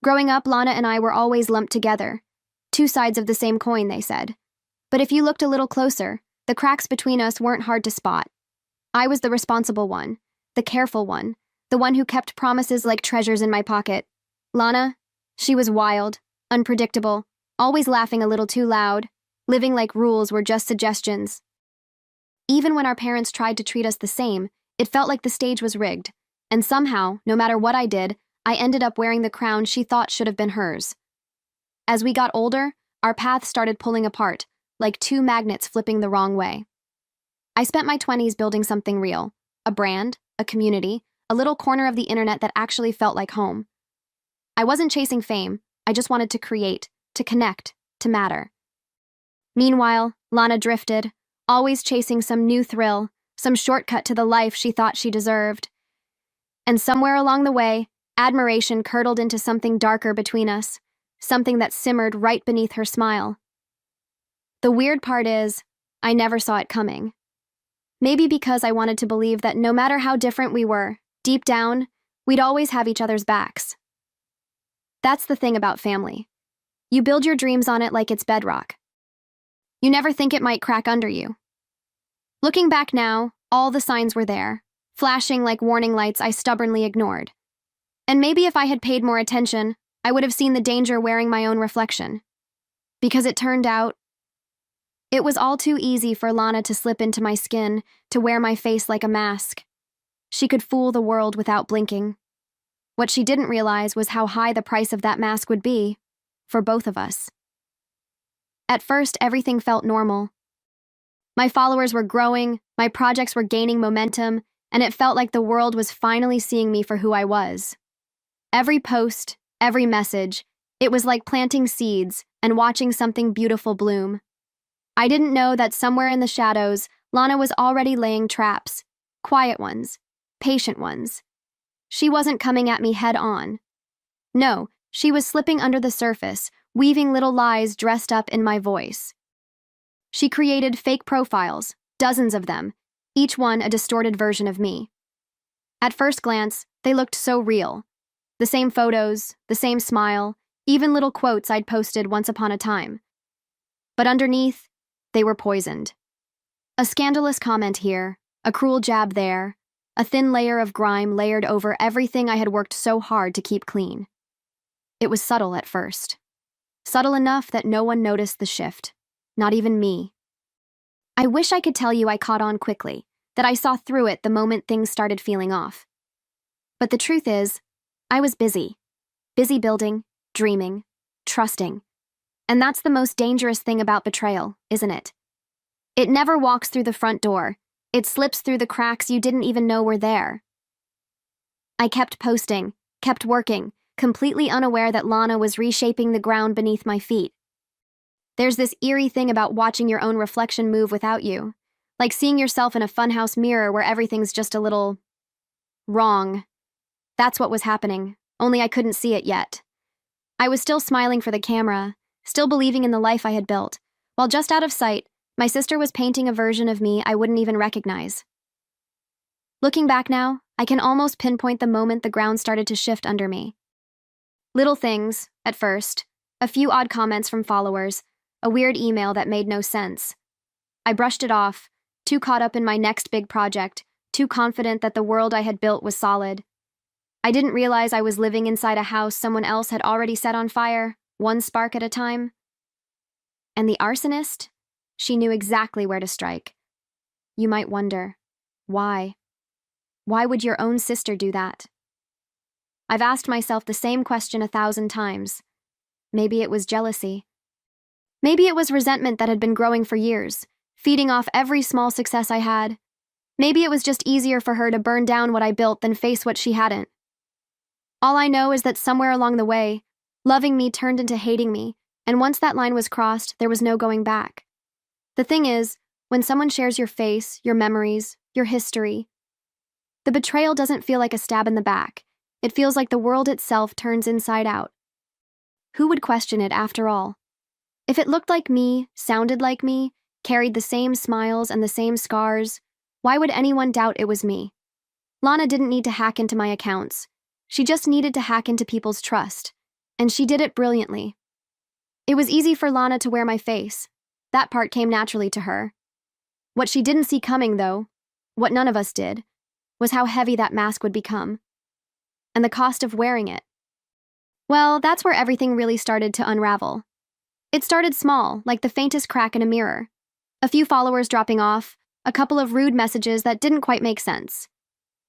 Growing up, Lana and I were always lumped together. Two sides of the same coin, they said. But if you looked a little closer, the cracks between us weren't hard to spot. I was the responsible one, the careful one, the one who kept promises like treasures in my pocket. Lana, she was wild, unpredictable, always laughing a little too loud, living like rules were just suggestions. Even when our parents tried to treat us the same, it felt like the stage was rigged, and somehow, no matter what I did, I ended up wearing the crown she thought should have been hers. As we got older, our paths started pulling apart, like two magnets flipping the wrong way. I spent my 20s building something real, a brand, a community, a little corner of the internet that actually felt like home. I wasn't chasing fame, I just wanted to create, to connect, to matter. Meanwhile, Lana drifted, always chasing some new thrill, some shortcut to the life she thought she deserved. And somewhere along the way, admiration curdled into something darker between us, something that simmered right beneath her smile. The weird part is, I never saw it coming. Maybe because I wanted to believe that no matter how different we were, deep down, we'd always have each other's backs. That's the thing about family. You build your dreams on it like it's bedrock. You never think it might crack under you. Looking back now, all the signs were there, flashing like warning lights I stubbornly ignored. And maybe if I had paid more attention, I would have seen the danger wearing my own reflection. Because it turned out, it was all too easy for Lana to slip into my skin, to wear my face like a mask. She could fool the world without blinking. What she didn't realize was how high the price of that mask would be, for both of us. At first, everything felt normal. My followers were growing, my projects were gaining momentum, and it felt like the world was finally seeing me for who I was. Every post, every message, it was like planting seeds and watching something beautiful bloom. I didn't know that somewhere in the shadows, Lana was already laying traps, quiet ones, patient ones. She wasn't coming at me head on. No, she was slipping under the surface, weaving little lies dressed up in my voice. She created fake profiles, dozens of them, each one a distorted version of me. At first glance, they looked so real. The same photos, the same smile, even little quotes I'd posted once upon a time. But underneath, they were poisoned. A scandalous comment here, a cruel jab there, a thin layer of grime layered over everything I had worked so hard to keep clean. It was subtle at first. Subtle enough that no one noticed the shift, not even me. I wish I could tell you I caught on quickly, that I saw through it the moment things started feeling off. But the truth is, I was busy building, dreaming, trusting. And that's the most dangerous thing about betrayal, isn't it? It never walks through the front door. It slips through the cracks you didn't even know were there. I kept posting, kept working, completely unaware that Lana was reshaping the ground beneath my feet. There's this eerie thing about watching your own reflection move without you, like seeing yourself in a funhouse mirror where everything's just a little wrong. That's what was happening, only I couldn't see it yet. I was still smiling for the camera, still believing in the life I had built, while just out of sight, my sister was painting a version of me I wouldn't even recognize. Looking back now, I can almost pinpoint the moment the ground started to shift under me. Little things, at first, a few odd comments from followers, a weird email that made no sense. I brushed it off, too caught up in my next big project, too confident that the world I had built was solid. I didn't realize I was living inside a house someone else had already set on fire, one spark at a time. And the arsonist? She knew exactly where to strike. You might wonder, why? Why would your own sister do that? I've asked myself the same question 1,000 times. Maybe it was jealousy. Maybe it was resentment that had been growing for years, feeding off every small success I had. Maybe it was just easier for her to burn down what I built than face what she hadn't. All I know is that somewhere along the way, loving me turned into hating me, and once that line was crossed, there was no going back. The thing is, when someone shares your face, your memories, your history, the betrayal doesn't feel like a stab in the back. It feels like the world itself turns inside out. Who would question it after all? If it looked like me, sounded like me, carried the same smiles and the same scars, why would anyone doubt it was me? Lana didn't need to hack into my accounts. She just needed to hack into people's trust. And she did it brilliantly. It was easy for Lana to wear my face. That part came naturally to her. What she didn't see coming, though, what none of us did, was how heavy that mask would become. And the cost of wearing it. Well, that's where everything really started to unravel. It started small, like the faintest crack in a mirror. A few followers dropping off, a couple of rude messages that didn't quite make sense.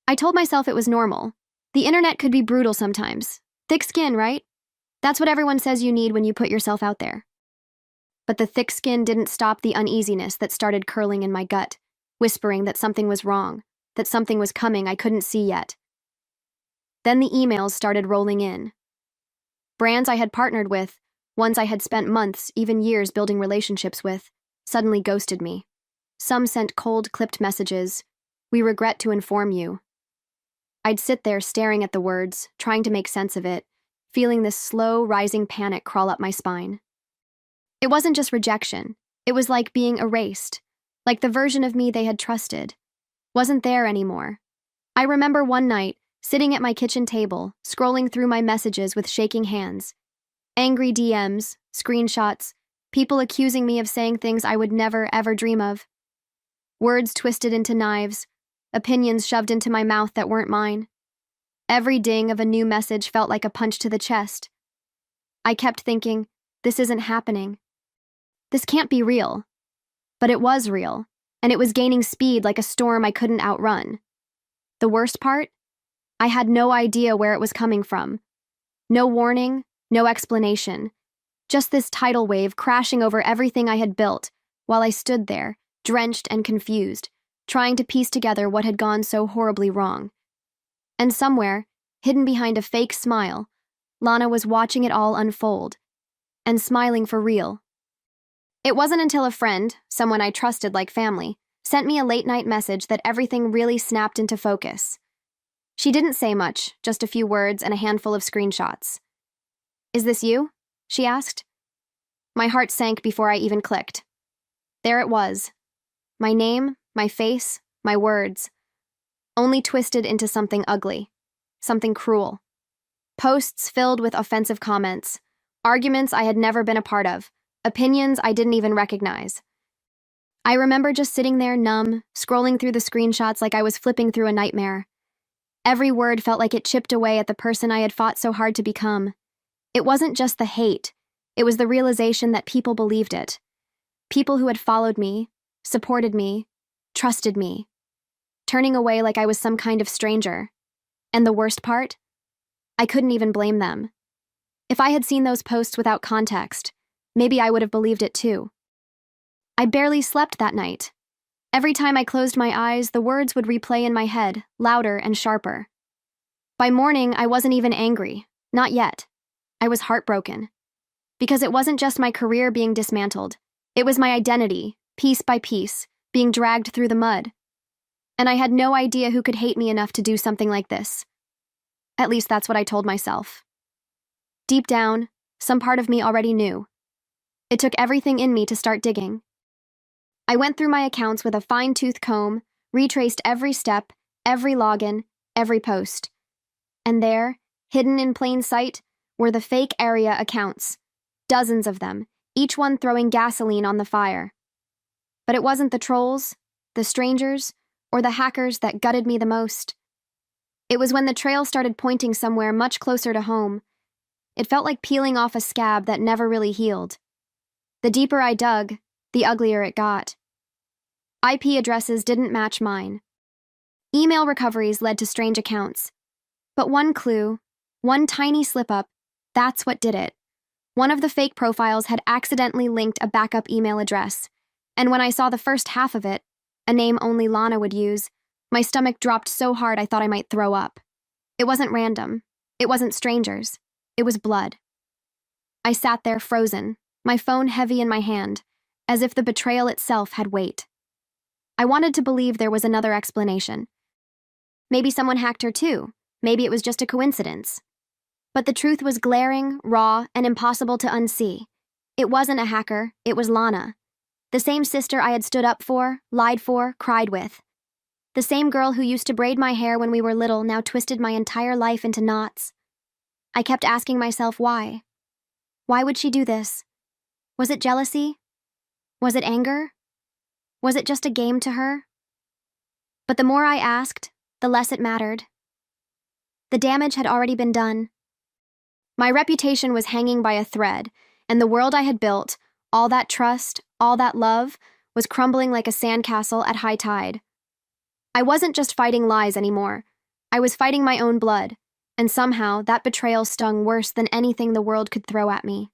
I told myself it was normal. The internet could be brutal sometimes. Thick skin, right? That's what everyone says you need when you put yourself out there. But the thick skin didn't stop the uneasiness that started curling in my gut, whispering that something was wrong, that something was coming I couldn't see yet. Then the emails started rolling in. Brands I had partnered with, ones I had spent months, even years building relationships with, suddenly ghosted me. Some sent cold, clipped messages. "We regret to inform you." I'd sit there staring at the words, trying to make sense of it, feeling this slow, rising panic crawl up my spine. It wasn't just rejection. It was like being erased, like the version of me they had trusted wasn't there anymore. I remember one night, sitting at my kitchen table, scrolling through my messages with shaking hands. Angry DMs, screenshots, people accusing me of saying things I would never, ever dream of. Words twisted into knives, opinions shoved into my mouth that weren't mine. Every ding of a new message felt like a punch to the chest. I kept thinking, this isn't happening. This can't be real. But it was real, and it was gaining speed like a storm I couldn't outrun. The worst part? I had no idea where it was coming from. No warning, no explanation. Just this tidal wave crashing over everything I had built while I stood there, drenched and confused, trying to piece together what had gone so horribly wrong. And somewhere, hidden behind a fake smile, Lana was watching it all unfold, and smiling for real. It wasn't until a friend, someone I trusted like family, sent me a late-night message that everything really snapped into focus. She didn't say much, just a few words and a handful of screenshots. "Is this you?" she asked. My heart sank before I even clicked. There it was. My name, my face, my words. Only twisted into something ugly. Something cruel. Posts filled with offensive comments. Arguments I had never been a part of. Opinions I didn't even recognize. I remember just sitting there numb, scrolling through the screenshots like I was flipping through a nightmare. Every word felt like it chipped away at the person I had fought so hard to become. It wasn't just the hate. It was the realization that people believed it. People who had followed me, supported me, trusted me, turning away like I was some kind of stranger. And the worst part? I couldn't even blame them. If I had seen those posts without context, maybe I would have believed it too. I barely slept that night. Every time I closed my eyes, the words would replay in my head, louder and sharper. By morning, I wasn't even angry. Not yet. I was heartbroken. Because it wasn't just my career being dismantled. It was my identity, piece by piece, being dragged through the mud. And I had no idea who could hate me enough to do something like this. At least that's what I told myself. Deep down, some part of me already knew. It took everything in me to start digging. I went through my accounts with a fine-tooth comb, retraced every step, every login, every post. And there, hidden in plain sight, were the fake area accounts. Dozens of them, each one throwing gasoline on the fire. But it wasn't the trolls, the strangers, or the hackers that gutted me the most. It was when the trail started pointing somewhere much closer to home. It felt like peeling off a scab that never really healed. The deeper I dug, the uglier it got. IP addresses didn't match mine. Email recoveries led to strange accounts. But one clue, one tiny slip-up, that's what did it. One of the fake profiles had accidentally linked a backup email address, and when I saw the first half of it, a name only Lana would use, my stomach dropped so hard I thought I might throw up. It wasn't random. It wasn't strangers. It was blood. I sat there frozen, my phone heavy in my hand, as if the betrayal itself had weight. I wanted to believe there was another explanation. Maybe someone hacked her too. Maybe it was just a coincidence. But the truth was glaring, raw, and impossible to unsee. It wasn't a hacker, it was Lana. The same sister I had stood up for, lied for, cried with. The same girl who used to braid my hair when we were little now twisted my entire life into knots. I kept asking myself why. Why would she do this? Was it jealousy? Was it anger? Was it just a game to her? But the more I asked, the less it mattered. The damage had already been done. My reputation was hanging by a thread, and the world I had built, all that trust, all that love, was crumbling like a sandcastle at high tide. I wasn't just fighting lies anymore. I was fighting my own blood, and somehow that betrayal stung worse than anything the world could throw at me.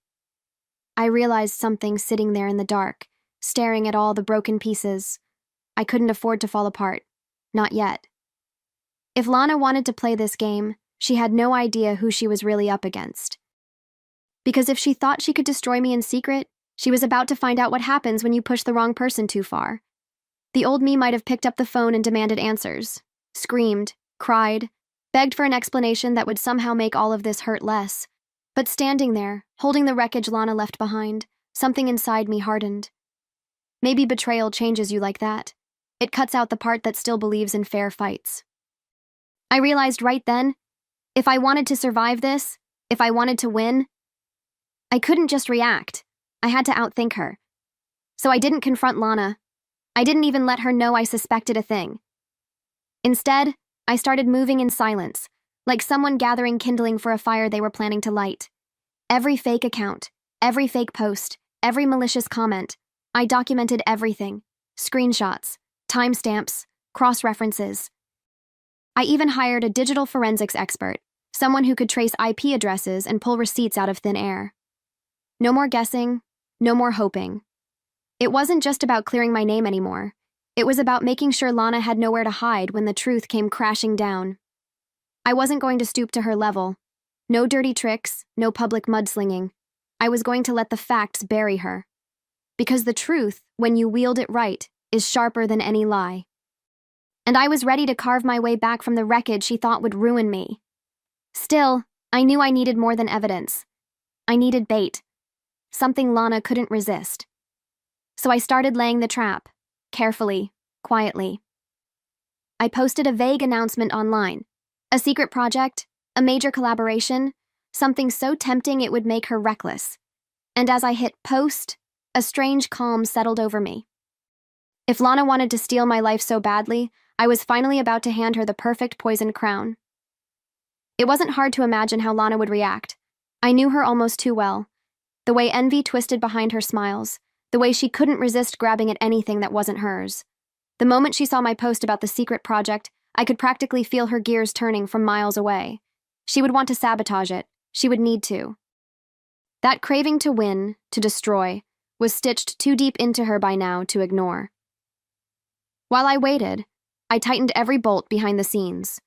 I realized something sitting there in the dark, staring at all the broken pieces. I couldn't afford to fall apart. Not yet. If Lana wanted to play this game, she had no idea who she was really up against. Because if she thought she could destroy me in secret, she was about to find out what happens when you push the wrong person too far. The old me might have picked up the phone and demanded answers, screamed, cried, begged for an explanation that would somehow make all of this hurt less. But standing there, holding the wreckage Lana left behind, something inside me hardened. Maybe betrayal changes you like that. It cuts out the part that still believes in fair fights. I realized right then, if I wanted to survive this, if I wanted to win, I couldn't just react. I had to outthink her. So I didn't confront Lana. I didn't even let her know I suspected a thing. Instead, I started moving in silence, like someone gathering kindling for a fire they were planning to light. Every fake account, every fake post, every malicious comment, I documented everything. Screenshots, timestamps, cross-references. I even hired a digital forensics expert, someone who could trace IP addresses and pull receipts out of thin air. No more guessing, no more hoping. It wasn't just about clearing my name anymore. It was about making sure Lana had nowhere to hide when the truth came crashing down. I wasn't going to stoop to her level. No dirty tricks, no public mudslinging. I was going to let the facts bury her. Because the truth, when you wield it right, is sharper than any lie. And I was ready to carve my way back from the wreckage she thought would ruin me. Still, I knew I needed more than evidence. I needed bait. Something Lana couldn't resist. So I started laying the trap, carefully, quietly. I posted a vague announcement online. A secret project, a major collaboration, something so tempting it would make her reckless. And as I hit post, a strange calm settled over me. If Lana wanted to steal my life so badly, I was finally about to hand her the perfect poisoned crown. It wasn't hard to imagine how Lana would react. I knew her almost too well. The way envy twisted behind her smiles, the way she couldn't resist grabbing at anything that wasn't hers. The moment she saw my post about the secret project, I could practically feel her gears turning from miles away. She would want to sabotage it. She would need to. That craving to win, to destroy, was stitched too deep into her by now to ignore. While I waited, I tightened every bolt behind the scenes.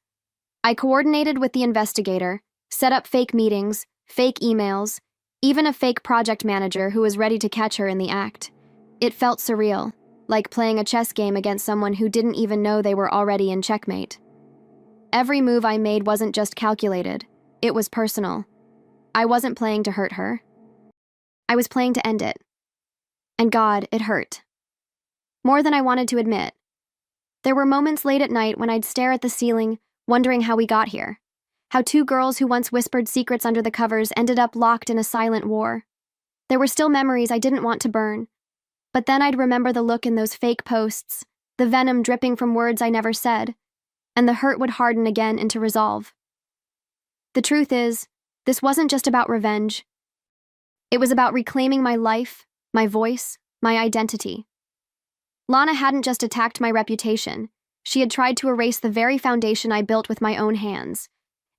I coordinated with the investigator, set up fake meetings, fake emails, even a fake project manager who was ready to catch her in the act. It felt surreal, like playing a chess game against someone who didn't even know they were already in checkmate. Every move I made wasn't just calculated, it was personal. I wasn't playing to hurt her. I was playing to end it. And God, it hurt. More than I wanted to admit. There were moments late at night when I'd stare at the ceiling, wondering how we got here. How two girls who once whispered secrets under the covers ended up locked in a silent war. There were still memories I didn't want to burn. But then I'd remember the look in those fake posts, the venom dripping from words I never said, and the hurt would harden again into resolve. The truth is, this wasn't just about revenge. It was about reclaiming my life, my voice, my identity. Lana hadn't just attacked my reputation. She had tried to erase the very foundation I built with my own hands.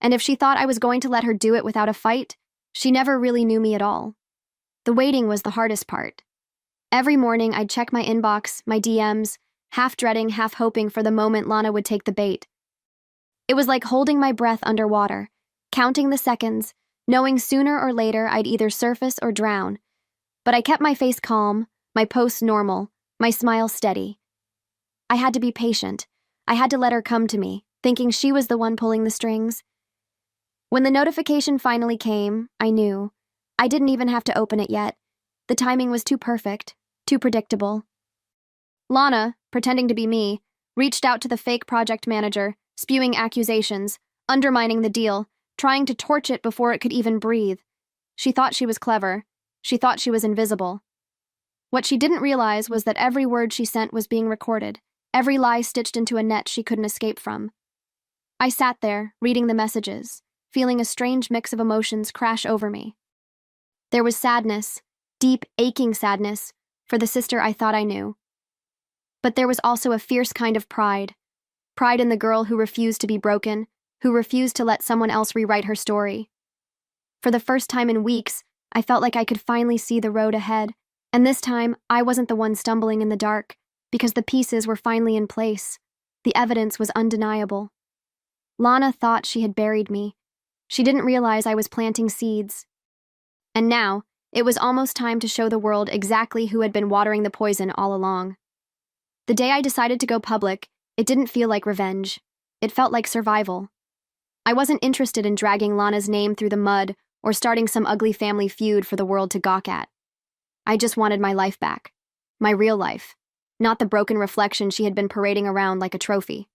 And if she thought I was going to let her do it without a fight, she never really knew me at all. The waiting was the hardest part. Every morning I'd check my inbox, my DMs, half dreading, half hoping for the moment Lana would take the bait. It was like holding my breath underwater, counting the seconds, knowing sooner or later I'd either surface or drown. But I kept my face calm, my posts normal, my smile steady. I had to be patient. I had to let her come to me, thinking she was the one pulling the strings. When the notification finally came, I knew. I didn't even have to open it yet. The timing was too perfect, too predictable. Lana, pretending to be me, reached out to the fake project manager, spewing accusations, undermining the deal, trying to torch it before it could even breathe. She thought she was clever. She thought she was invisible. What she didn't realize was that every word she sent was being recorded, every lie stitched into a net she couldn't escape from. I sat there, reading the messages, feeling a strange mix of emotions crash over me. There was sadness, deep, aching sadness, for the sister I thought I knew. But there was also a fierce kind of pride. Pride in the girl who refused to be broken, who refused to let someone else rewrite her story. For the first time in weeks, I felt like I could finally see the road ahead, and this time I wasn't the one stumbling in the dark, because the pieces were finally in place. The evidence was undeniable. Lana thought she had buried me. She didn't realize I was planting seeds. And now, it was almost time to show the world exactly who had been watering the poison all along. The day I decided to go public, it didn't feel like revenge. It felt like survival. I wasn't interested in dragging Lana's name through the mud or starting some ugly family feud for the world to gawk at. I just wanted my life back. My real life. Not the broken reflection she had been parading around like a trophy.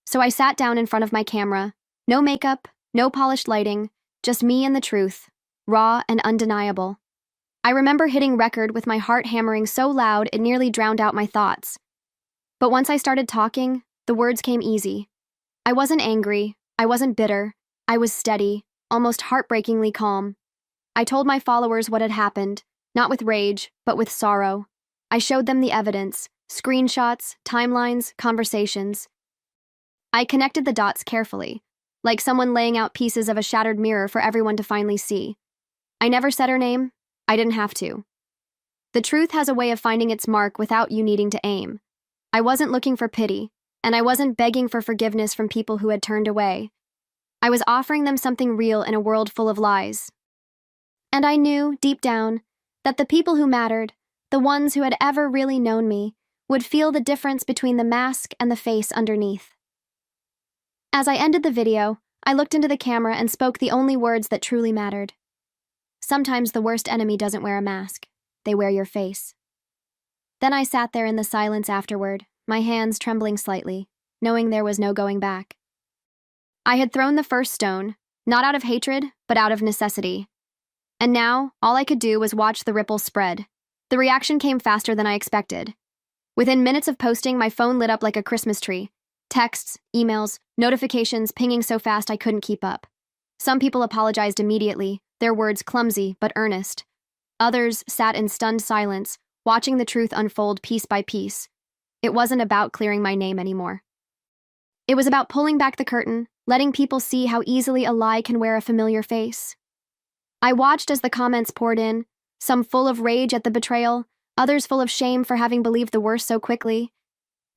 So I sat down in front of my camera. No makeup, no polished lighting, just me and the truth. Raw and undeniable. I remember hitting record with my heart hammering so loud it nearly drowned out my thoughts. But once I started talking, the words came easy. I wasn't angry. I wasn't bitter. I was steady, almost heartbreakingly calm. I told my followers what had happened, not with rage, but with sorrow. I showed them the evidence, screenshots, timelines, conversations. I connected the dots carefully, like someone laying out pieces of a shattered mirror for everyone to finally see. I never said her name. I didn't have to. The truth has a way of finding its mark without you needing to aim. I wasn't looking for pity, and I wasn't begging for forgiveness from people who had turned away. I was offering them something real in a world full of lies. And I knew, deep down, that the people who mattered, the ones who had ever really known me, would feel the difference between the mask and the face underneath. As I ended the video, I looked into the camera and spoke the only words that truly mattered. Sometimes the worst enemy doesn't wear a mask. They wear your face. Then I sat there in the silence afterward, my hands trembling slightly, knowing there was no going back. I had thrown the first stone, not out of hatred, but out of necessity. And now, all I could do was watch the ripples spread. The reaction came faster than I expected. Within minutes of posting, my phone lit up like a Christmas tree. Texts, emails, notifications pinging so fast I couldn't keep up. Some people apologized immediately, their words clumsy but earnest. Others sat in stunned silence, watching the truth unfold piece by piece. It wasn't about clearing my name anymore. It was about pulling back the curtain, letting people see how easily a lie can wear a familiar face. I watched as the comments poured in, some full of rage at the betrayal, others full of shame for having believed the worst so quickly.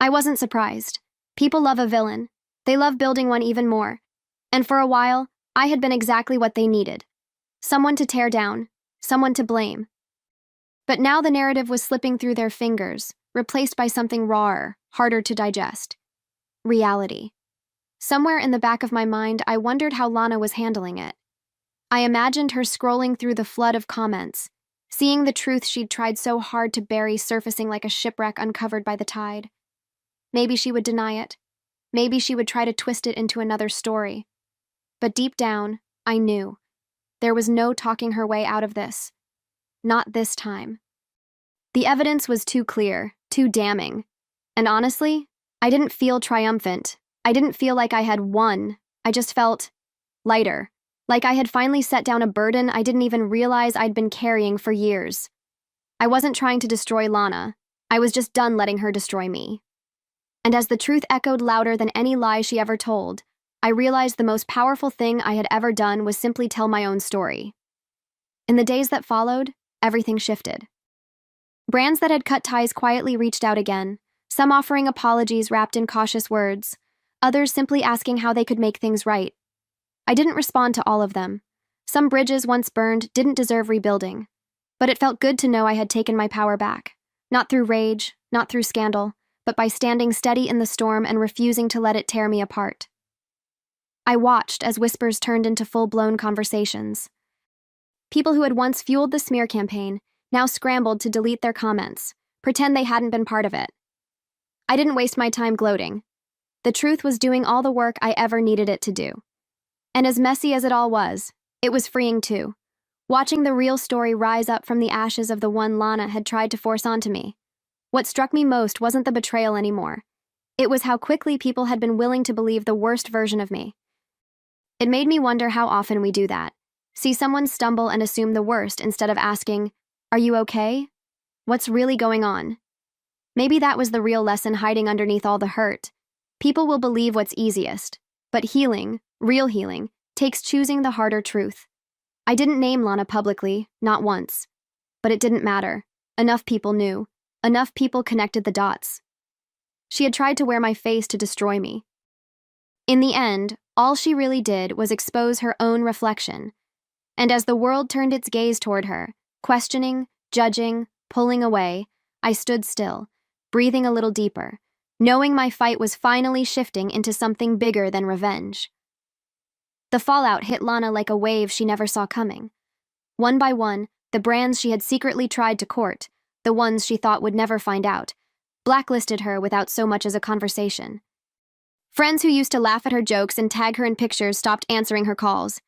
I wasn't surprised. People love a villain. They love building one even more. And for a while, I had been exactly what they needed. Someone to tear down, someone to blame. But now the narrative was slipping through their fingers, replaced by something rawer, harder to digest. Reality. Somewhere in the back of my mind, I wondered how Lana was handling it. I imagined her scrolling through the flood of comments, seeing the truth she'd tried so hard to bury surfacing like a shipwreck uncovered by the tide. Maybe she would deny it. Maybe she would try to twist it into another story. But deep down, I knew. There was no talking her way out of this. Not this time. The evidence was too clear, too damning. And honestly, I didn't feel triumphant. I didn't feel like I had won. I just felt lighter. Like I had finally set down a burden I didn't even realize I'd been carrying for years. I wasn't trying to destroy Lana. I was just done letting her destroy me. And as the truth echoed louder than any lie she ever told, I realized the most powerful thing I had ever done was simply tell my own story. In the days that followed, everything shifted. Brands that had cut ties quietly reached out again, some offering apologies wrapped in cautious words, others simply asking how they could make things right. I didn't respond to all of them. Some bridges once burned didn't deserve rebuilding, but it felt good to know I had taken my power back, not through rage, not through scandal, but by standing steady in the storm and refusing to let it tear me apart. I watched as whispers turned into full-blown conversations. People who had once fueled the smear campaign now scrambled to delete their comments, pretend they hadn't been part of it. I didn't waste my time gloating. The truth was doing all the work I ever needed it to do. And as messy as it all was, it was freeing too. Watching the real story rise up from the ashes of the one Lana had tried to force onto me. What struck me most wasn't the betrayal anymore. It was how quickly people had been willing to believe the worst version of me. It made me wonder how often we do that. See someone stumble and assume the worst instead of asking, "Are you okay? What's really going on?" Maybe that was the real lesson hiding underneath all the hurt. People will believe what's easiest, but healing, real healing, takes choosing the harder truth. I didn't name Lana publicly, not once. But it didn't matter. Enough people knew. Enough people connected the dots. She had tried to wear my face to destroy me. In the end, all she really did was expose her own reflection. And as the world turned its gaze toward her, questioning, judging, pulling away, I stood still, breathing a little deeper, knowing my fight was finally shifting into something bigger than revenge. The fallout hit Lana like a wave she never saw coming. One by one, the brands she had secretly tried to court, the ones she thought would never find out, blacklisted her without so much as a conversation. Friends who used to laugh at her jokes and tag her in pictures stopped answering her calls.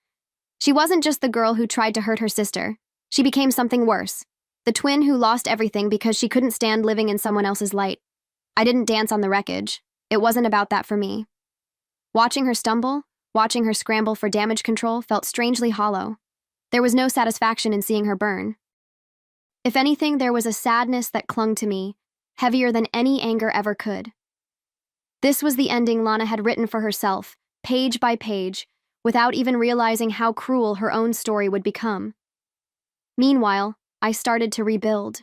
She wasn't just the girl who tried to hurt her sister. She became something worse. The twin who lost everything because she couldn't stand living in someone else's light. I didn't dance on the wreckage. It wasn't about that for me. Watching her stumble, watching her scramble for damage control felt strangely hollow. There was no satisfaction in seeing her burn. If anything, there was a sadness that clung to me, heavier than any anger ever could. This was the ending Lana had written for herself, page by page, without even realizing how cruel her own story would become. Meanwhile, I started to rebuild.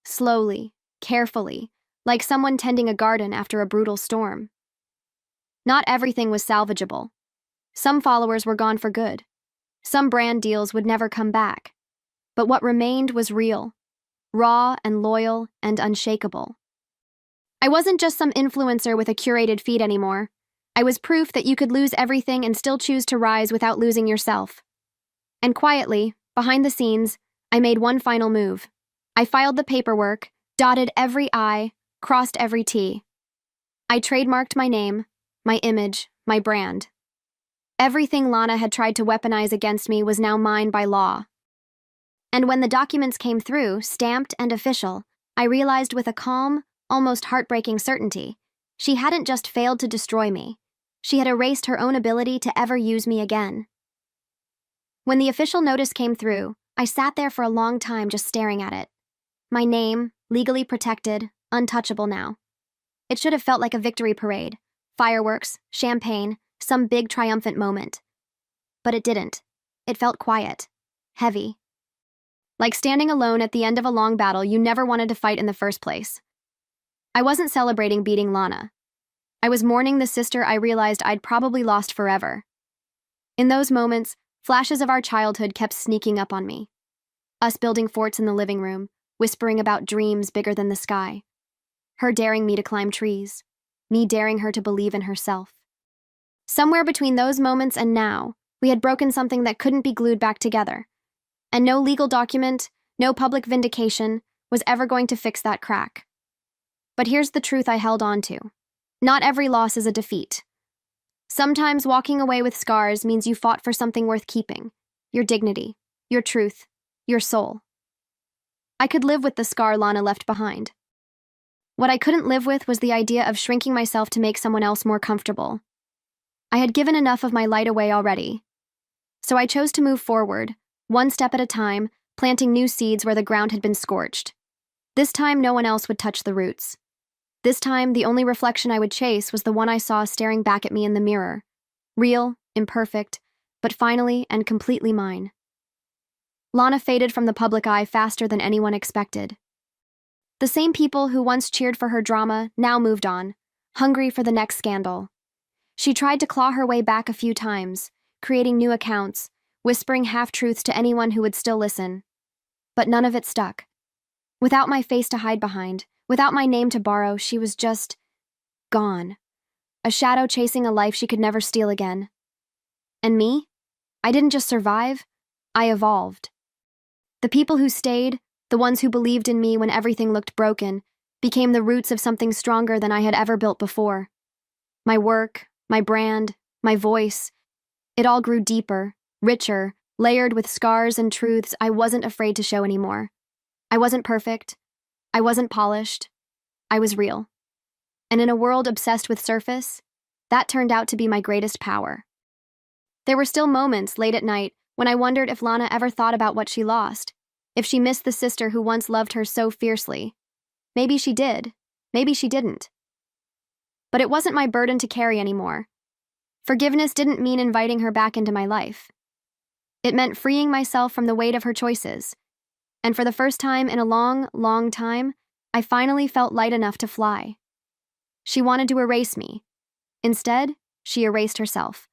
Slowly, carefully, like someone tending a garden after a brutal storm. Not everything was salvageable. Some followers were gone for good. Some brand deals would never come back. But what remained was real, raw and loyal and unshakable. I wasn't just some influencer with a curated feed anymore. I was proof that you could lose everything and still choose to rise without losing yourself. And quietly, behind the scenes, I made one final move. I filed the paperwork, dotted every I, crossed every T. I trademarked my name, my image, my brand. Everything Lana had tried to weaponize against me was now mine by law. And when the documents came through, stamped and official, I realized with a calm, almost heartbreaking certainty, she hadn't just failed to destroy me. She had erased her own ability to ever use me again. When the official notice came through, I sat there for a long time just staring at it. My name, legally protected, untouchable now. It should have felt like a victory parade, fireworks, champagne, some big triumphant moment. But it didn't. It felt quiet, heavy. Like standing alone at the end of a long battle you never wanted to fight in the first place. I wasn't celebrating beating Lana. I was mourning the sister I realized I'd probably lost forever. In those moments, flashes of our childhood kept sneaking up on me. Us building forts in the living room, whispering about dreams bigger than the sky. Her daring me to climb trees. Me daring her to believe in herself. Somewhere between those moments and now, we had broken something that couldn't be glued back together. And no legal document, no public vindication, was ever going to fix that crack. But here's the truth I held on to. Not every loss is a defeat. Sometimes walking away with scars means you fought for something worth keeping. Your dignity, your truth, your soul. I could live with the scar Lana left behind. What I couldn't live with was the idea of shrinking myself to make someone else more comfortable. I had given enough of my light away already. So I chose to move forward, one step at a time, planting new seeds where the ground had been scorched. This time, no one else would touch the roots. This time, the only reflection I would chase was the one I saw staring back at me in the mirror. Real, imperfect, but finally and completely mine. Lana faded from the public eye faster than anyone expected. The same people who once cheered for her drama now moved on, hungry for the next scandal. She tried to claw her way back a few times, creating new accounts, whispering half-truths to anyone who would still listen. But none of it stuck. Without my face to hide behind, without my name to borrow, she was just gone. A shadow chasing a life she could never steal again. And me? I didn't just survive, I evolved. The people who stayed, the ones who believed in me when everything looked broken, became the roots of something stronger than I had ever built before. My work, my brand, my voice, It all grew deeper, richer, layered with scars and truths I wasn't afraid to show anymore. I wasn't perfect. I wasn't polished. I was real. And in a world obsessed with surface, that turned out to be my greatest power. There were still moments late at night when I wondered if Lana ever thought about what she lost, if she missed the sister who once loved her so fiercely. Maybe she did. Maybe she didn't. But it wasn't my burden to carry anymore. Forgiveness didn't mean inviting her back into my life. It meant freeing myself from the weight of her choices. And for the first time in a long, long time, I finally felt light enough to fly. She wanted to erase me. Instead, she erased herself.